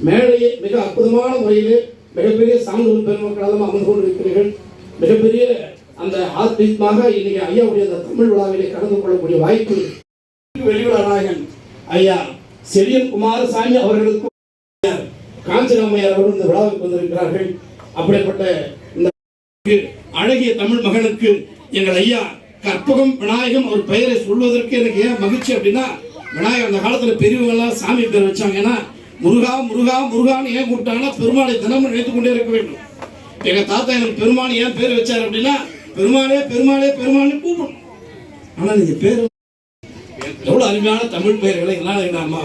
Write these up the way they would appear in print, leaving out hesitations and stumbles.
மேடையை மிக அற்புதமான முறையில் மிகப்பெரிய சான்றோர் பெருமக்களெல்லாம் அமர்ந்து கொண்டிருக்கிறீர்கள். மிகப்பெரிய அந்த ஆத்மீகமாக இன்னைக்கு ஐயாவுடைய அந்த தமிழ் விழாவிலே கலந்து கொள்ளக்கூடிய வாய்ப்பு வெளிவிழா நாயகன் ஐயா செழியன் குமாரசாமி அவர்களுக்கும் காஞ்சிராமையார் அவர்கள் இந்த விழாவுக்கு வந்திருக்கிறார்கள். அப்படிப்பட்ட இந்த அழகிய தமிழ் மகனுக்கு எங்கள் ஐயா கற்பகம் விநாயகம் அவர் பெயரை சொல்வதற்கு எனக்கு ஏன் மகிழ்ச்சி அப்படின்னா, விநாயகர் அந்த காலத்தில் பெரியவங்க எல்லாம் சாமி பேர் வச்சாங்க. ஏன்னா முருகா முருகா முருகான்னு ஏன் கூப்பிட்டாங்கன்னா பெருமாளை தினமும் நினைத்துக் கொண்டே இருக்க வேண்டும். எங்க தாத்தா எனக்கு பெருமாள் ஏன் பேர் வச்சார் அப்படின்னா, பெருமாளே பெருமாளே பெருமாள்னு கூப்பிடணும். ஆனா நீங்க பேர் எவ்வளவு அருமையான தமிழ் பெயர்களை எல்லாம் நாம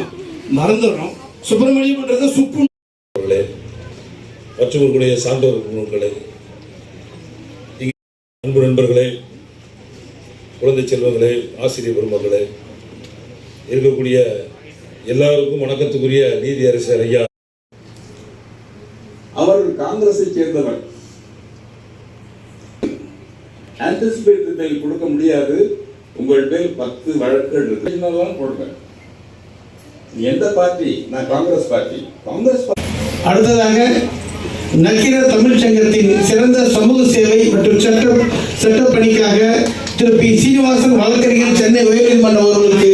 மறந்துடுறோம். சுப்பிரமணியம்ன்றது சுப்பு மற்றவர்களுடைய சான்றோர்களே, அன்பு நண்பர்களே, குழந்தை செல்வங்களே, ஆசிரியர் பெருமக்களே, இருக்கக்கூடிய எல்லாருக்கும் வணக்கத்துக்குரிய நீதி அரசர் ஐயா. அவர் காங்கிரஸை சேர்ந்தவர். ஆன்டிசிபேட்டரி பெயில் கொடுக்க முடியாது, உங்கள் பேர் 10 வழக்குகள் இருக்கு கொடுப்பேன். எந்த பார்ட்டி? நான் காங்கிரஸ் பார்ட்டி. அடுத்ததாக நக்கீரர் தமிழ் சங்கத்தின் சிறந்த சமூக சேவை மற்றும் சட்ட பணிக்காக திரு பி சீனிவாசன் வழக்கறிஞர், சென்னை உயர்நீதிமன்றம் அவர்களுக்கு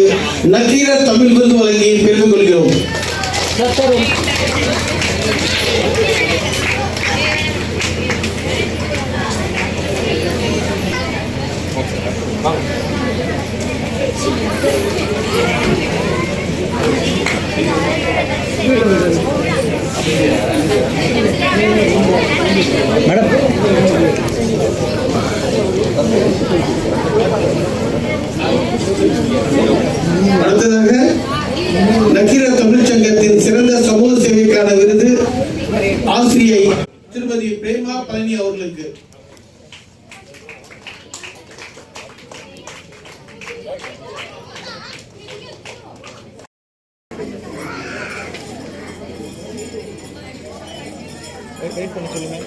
நக்கீரர் தமிழ் விருது வழங்கி பெருமை கொள்கிறோம். மேடம், அடுத்ததாக நக்கீரர் தமிழ் சங்கத்தின் சிறந்த சமூக சேவைக்கான விருது ஆசிரியை திருமதி பிரேமா பழனி அவர்களுக்கு. வெயிட் பண்ண சொல்லுங்க.